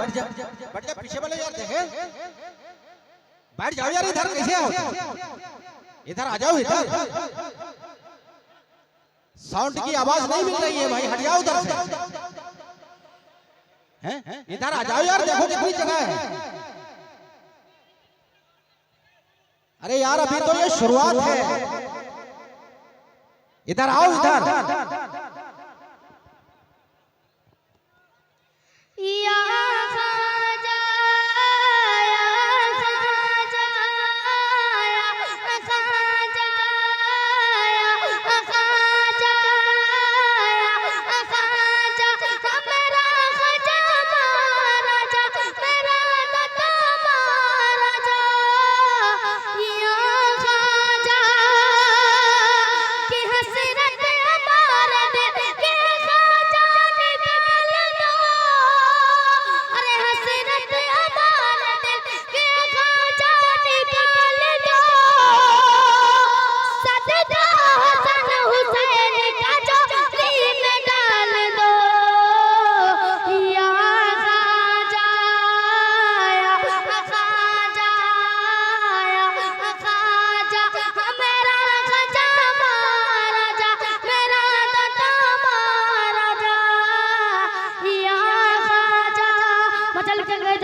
बैठ जा पीछे वाले यार देखे बैठ जाओ यार इधर कैसे आओ इधर आ जाओ इधर साउंड की आवाज नहीं मिल रही है भाई हट जाओ उधर से हैं इधर आ जाओ यार देखो कितनी जगह है अरे यार अभी तो ये शुरुआत है इधर आओ इधर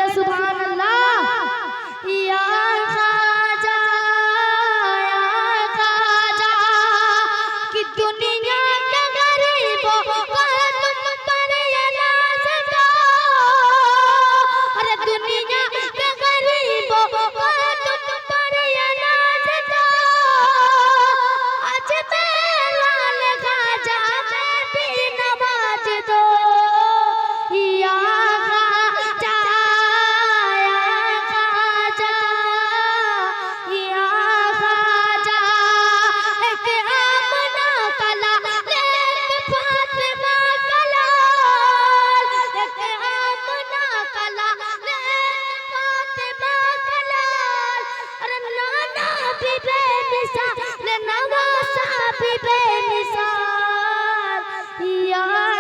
सुभान अल्लाह या खाजा कि दुनिया के गरीबों को तुम पर ये नाज दो अरे दुनिया के गरीबों को तुम पर ये नाज दो आज लाल खाजा में भी नवाज दो या बेमिसाल या